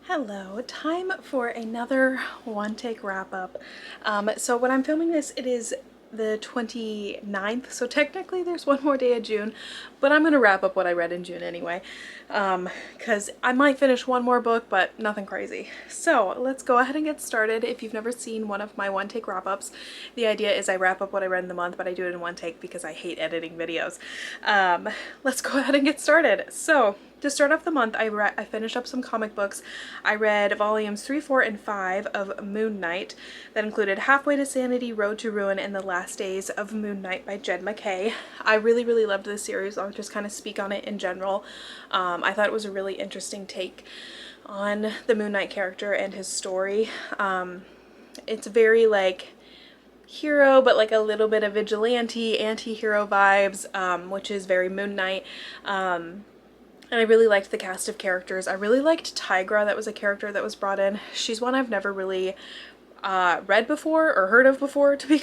Hello, time for another one take wrap up. So when I'm filming this, it is the 29th, so technically there's one more day of June, but I'm gonna wrap up what I read in June anyway, because I might finish one more book, but nothing crazy. So let's go ahead and get started. If you've never seen one of my one take wrap ups, the idea is I wrap up what I read in the month, but I do it in one take because I hate editing videos. Let's go ahead and get started. So to start off the month, I finished up some comic books. I read volumes 3, 4, and 5 of Moon Knight. That included Halfway to Sanity, Road to Ruin, and The Last Days of Moon Knight by Jed MacKay. I really loved this series. I'll just kind of speak on it in general. I thought it was a really interesting take on the Moon Knight character and his story. It's very like hero, but like a little bit of vigilante, anti-hero vibes, which is very Moon Knight. And I really liked the cast of characters. I really liked Tigra. That was a character that was brought in. She's one I've never really read before or heard of before, to be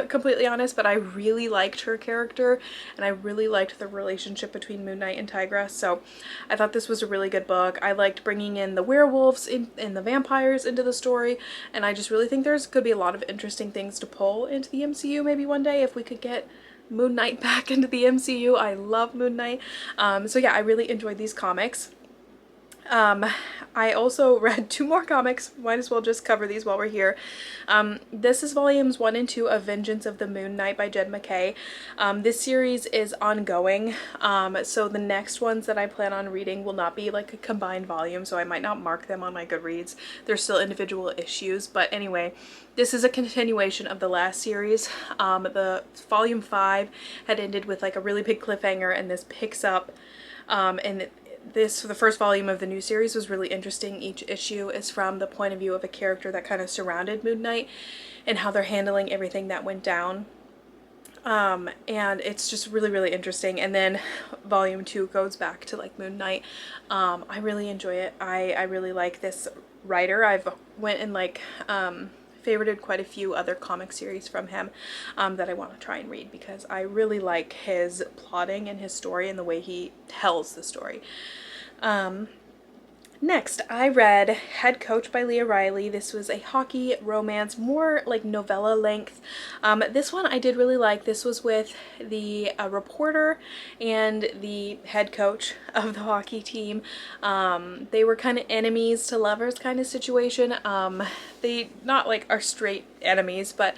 completely honest, but I really liked her character and I really liked the relationship between Moon Knight and Tigra, so I thought this was a really good book. I liked bringing in the werewolves and the vampires into the story, and I just really think could be a lot of interesting things to pull into the MCU maybe one day if we could get Moon Knight back into the MCU. I love Moon Knight. So yeah, I really enjoyed these comics. I also read 2 more comics. Might as well just cover these while we're here. This is volumes 1 and 2 of Vengeance of the Moon Knight by Jed MacKay. This series is ongoing, so the next ones that I plan on reading will not be like a combined volume, so I might not mark them on my Goodreads. They're still individual issues, but anyway, this is a continuation of the last series. The volume 5 had ended with like a really big cliffhanger, and this picks up, and the first volume of the new series was really interesting. Each issue is from the point of view of a character that kind of surrounded Moon Knight and how they're handling everything that went down. And it's just really interesting. And then volume 2 goes back to like Moon Knight. I really enjoy it. I really like this writer. I've went and like favorited quite a few other comic series from him that I want to try and read because I really like his plotting and his story and the way he tells the story. Next, I read Head Coach by Leah Riley. This was a hockey romance, more like novella length. This one I did really like. This was with the reporter and the head coach of the hockey team. They were kind of enemies to lovers kind of situation. They not like are straight enemies, but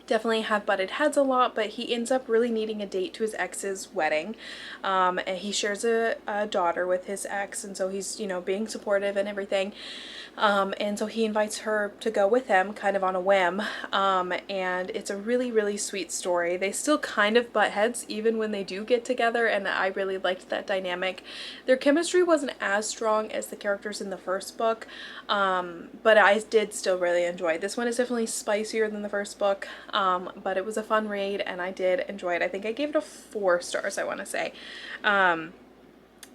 definitely have butted heads a lot, but he ends up really needing a date to his ex's wedding. And he shares a daughter with his ex, and so he's, you know, being supportive and everything. And so he invites her to go with him kind of on a whim. And it's a really sweet story. They still kind of butt heads even when they do get together, and I really liked that dynamic. Their chemistry wasn't as strong as the characters in the first book, but I did still really enjoy it. This one is definitely spicier than the first book. But it was a fun read and I did enjoy it. I think I gave it a 4 stars, I want to say.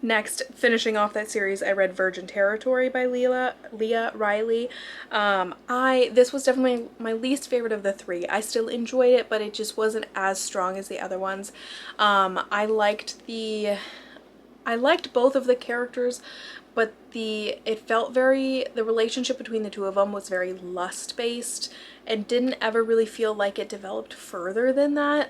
Next, finishing off that series, I read Virgin Territory by Leah Riley. This was definitely my least favorite of the 3. I still enjoyed it, but it just wasn't as strong as the other ones. I liked both of the characters, but the relationship between the two of them was very lust-based and didn't ever really feel like it developed further than that.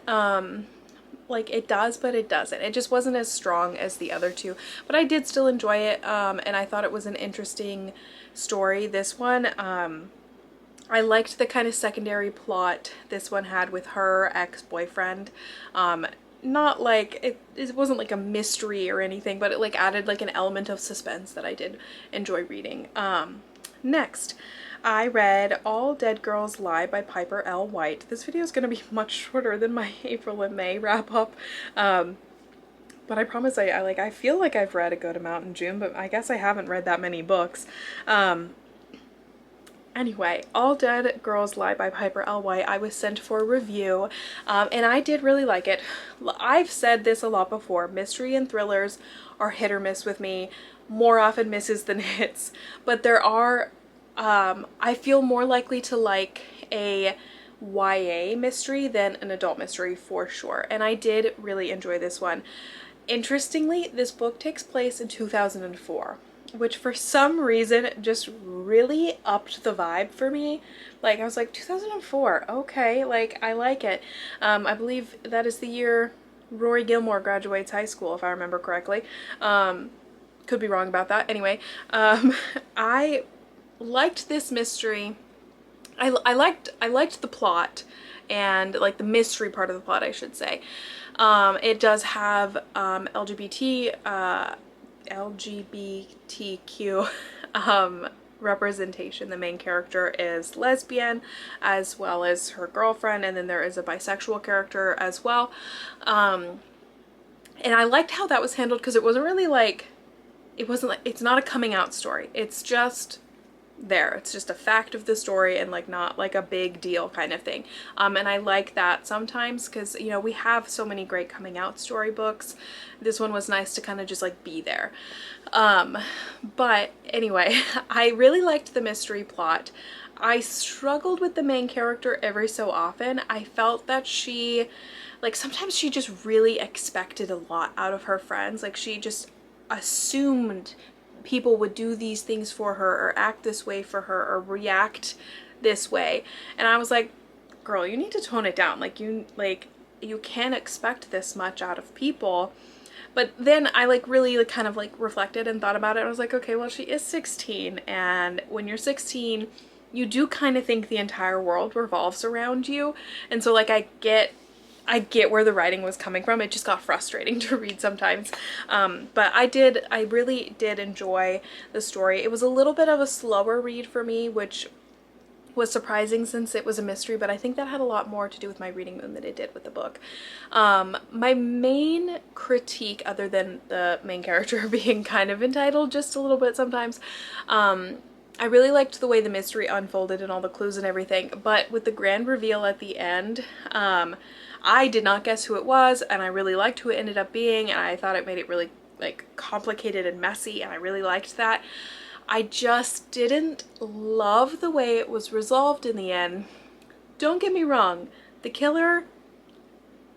Like it does, but it doesn't. It just wasn't as strong as the other 2, but I did still enjoy it, and I thought it was an interesting story. This one, I liked the kind of secondary plot this one had with her ex-boyfriend. Not like it wasn't like a mystery or anything, but it like added like an element of suspense that I did enjoy reading. Next, I read All Dead Girls Lie by Piper L. White. This video is going to be much shorter than my April and May wrap up. But I promise I feel like I've read a good amount in June, but I guess I haven't read that many books. Anyway, All Dead Girls Lie by Piper L. White, I was sent for review, and I did really like it. I've said this a lot before, mystery and thrillers are hit or miss with me, more often misses than hits, but there are, I feel more likely to like a YA mystery than an adult mystery for sure, and I did really enjoy this one. Interestingly, this book takes place in 2004. which for some reason just really upped the vibe for me. Like, I was like, 2004, okay, like, I like it. I believe that is the year Rory Gilmore graduates high school, if I remember correctly. Could be wrong about that. Anyway, I liked this mystery. I liked the plot and like the mystery part of the plot, I should say. It does have LGBTQ representation. The main character is lesbian, as well as her girlfriend, and then there is a bisexual character as well. And I liked how that was handled, because it wasn't really like, it's not a coming out story. It's just there. It's just a fact of the story, and like not like a big deal kind of thing. And I like that sometimes, because, you know, we have so many great coming out story books. This one was nice to kind of just like be there. But anyway, I really liked the mystery plot. I struggled with the main character every so often. I felt that she, like, sometimes she just really expected a lot out of her friends. Like, she just assumed people would do these things for her, or act this way for her, or react this way. And I was like, girl, you need to tone it down. Like, you can't expect this much out of people. But then I like really like kind of like reflected and thought about it. I was like, okay, well, she is 16, and when you're 16, you do kind of think the entire world revolves around you. And so like I get where the writing was coming from. It just got frustrating to read sometimes. But I really did enjoy the story. It was a little bit of a slower read for me, which was surprising since it was a mystery, but I think that had a lot more to do with my reading mood than it did with the book. My main critique, other than the main character being kind of entitled just a little bit sometimes, I really liked the way the mystery unfolded and all the clues and everything, but with the grand reveal at the end, I did not guess who it was, and I really liked who it ended up being, and I thought it made it really like complicated and messy, and I really liked that. I just didn't love the way it was resolved in the end. Don't get me wrong, the killer,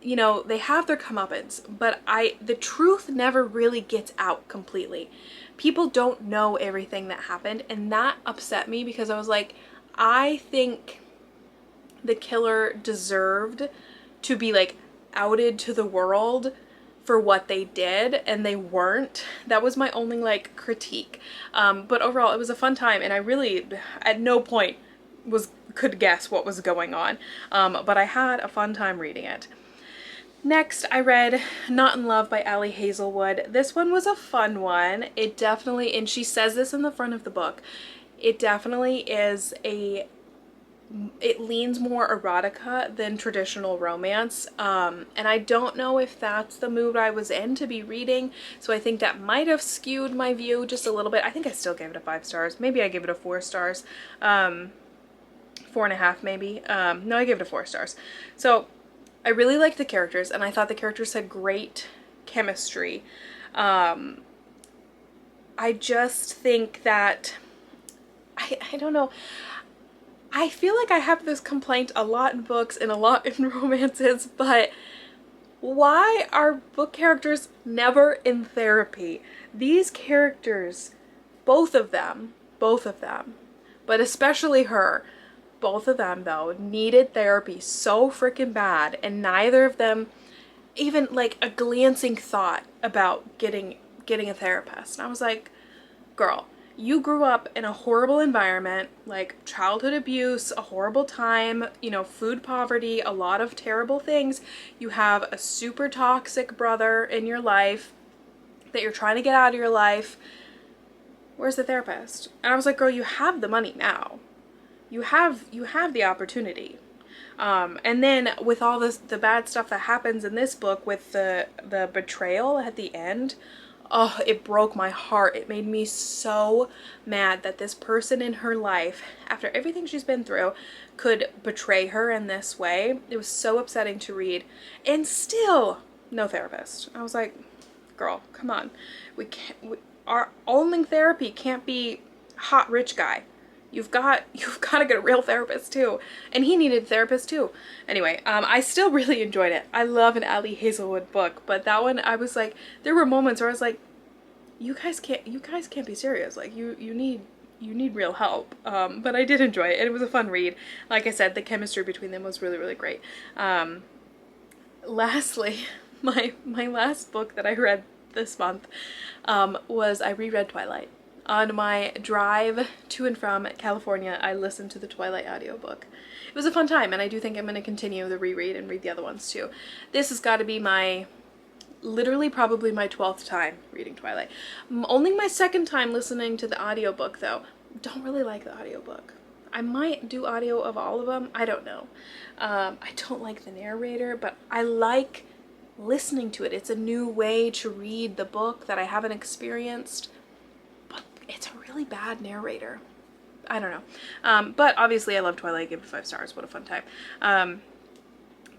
you know, they have their comeuppance, but the truth never really gets out completely. People don't know everything that happened, and that upset me, because I was like, I think the killer deserved to be like outed to the world for what they did, and they weren't. That was my only like critique. But overall it was a fun time, and I really at no point could guess what was going on. But I had a fun time reading it. Next, I read Not in Love by Ali Hazelwood. This one was a fun one. It definitely, and she says this in the front of the book, it definitely is it leans more erotica than traditional romance, and I don't know if that's the mood I was in to be reading, so I think that might have skewed my view just a little bit. I think I still gave it a 5 stars. Maybe I gave it a 4 stars. 4.5 maybe. No, I gave it a 4 stars. So I really liked the characters, and I thought the characters had great chemistry. I just think that I don't know. I feel like I have this complaint a lot in books and a lot in romances, but why are book characters never in therapy? These characters, both of them, but especially her, both of them though, needed therapy so freaking bad, and neither of them even like a glancing thought about getting a therapist. And I was like, girl, you grew up in a horrible environment, like childhood abuse, a horrible time, you know, food poverty, a lot of terrible things. You have a super toxic brother in your life that you're trying to get out of your life. Where's the therapist? And I was like, girl, you have the money now. You have the opportunity. And then with all the bad stuff that happens in this book with the betrayal at the end, oh, it broke my heart. It made me so mad that this person in her life, after everything she's been through, could betray her in this way. It was so upsetting to read. And still, no therapist. I was like, girl, come on. Our only therapy can't be hot rich guy. You've got to get a real therapist too. And he needed a therapist too. Anyway, I still really enjoyed it. I love an Ali Hazelwood book, but that one I was like, there were moments where I was like, you guys can't be serious. Like you need real help. But I did enjoy it. It was a fun read. Like I said, the chemistry between them was really, really great. Lastly, my last book that I read this month was I reread Twilight. On my drive to and from California, I listened to the Twilight audiobook. It was a fun time, and I do think I'm going to continue the reread and read the other ones too. This has got to be literally probably my 12th time reading Twilight. Only my second time listening to the audiobook though. Don't really like the audiobook. I might do audio of all of them. I don't know. I don't like the narrator, but I like listening to it. It's a new way to read the book that I haven't experienced, but it's a really bad narrator. I don't know. But obviously I love Twilight. Give it 5 stars. What a fun time.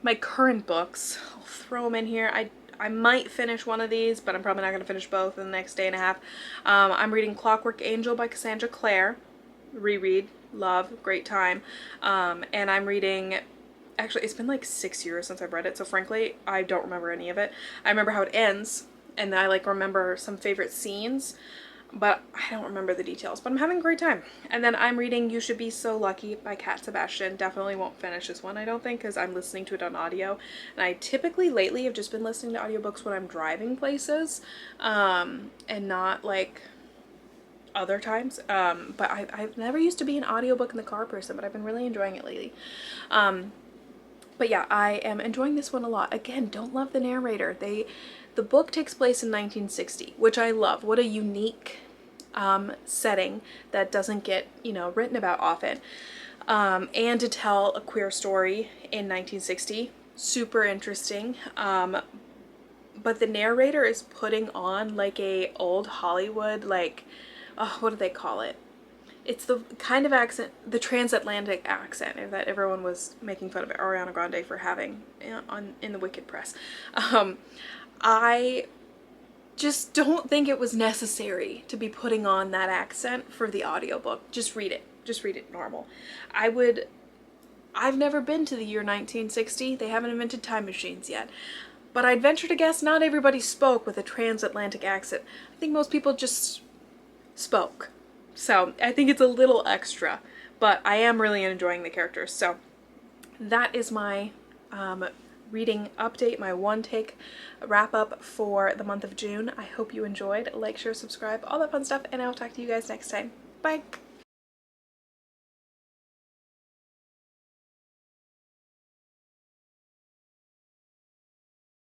My current books, I'll throw them in here. I might finish one of these, but I'm probably not going to finish both in the next day and a half. I'm reading Clockwork Angel by Cassandra Clare. Reread. Love. Great time. And I'm reading... Actually, it's been like 6 years since I've read it, so frankly, I don't remember any of it. I remember how it ends, and I like remember some favorite scenes, but I don't remember the details. But I'm having a great time. And then I'm reading You Should Be So Lucky by Kat Sebastian. Definitely won't finish this one, I don't think, because I'm listening to it on audio. And I typically lately have just been listening to audiobooks when I'm driving places, and not like other times. But I've never used to be an audiobook in the car person, but I've been really enjoying it lately. But yeah, I am enjoying this one a lot. Again, don't love the narrator. The book takes place in 1960, which I love. What a unique setting that doesn't get, written about often. And to tell a queer story in 1960, super interesting. But the narrator is putting on like a old Hollywood, like, what do they call it? It's the kind of accent, the transatlantic accent that everyone was making fun of Ariana Grande for having in the Wicked press. I just don't think it was necessary to be putting on that accent for the audiobook. Just read it. Just read it normal. I've never been to the year 1960. They haven't invented time machines yet. But I'd venture to guess not everybody spoke with a transatlantic accent. I think most people just spoke. So I think it's a little extra, but I am really enjoying the characters. So that is my reading update, my one take wrap up for the month of June. I hope you enjoyed. Like, share, subscribe, all that fun stuff, and I'll talk to you guys next time. Bye!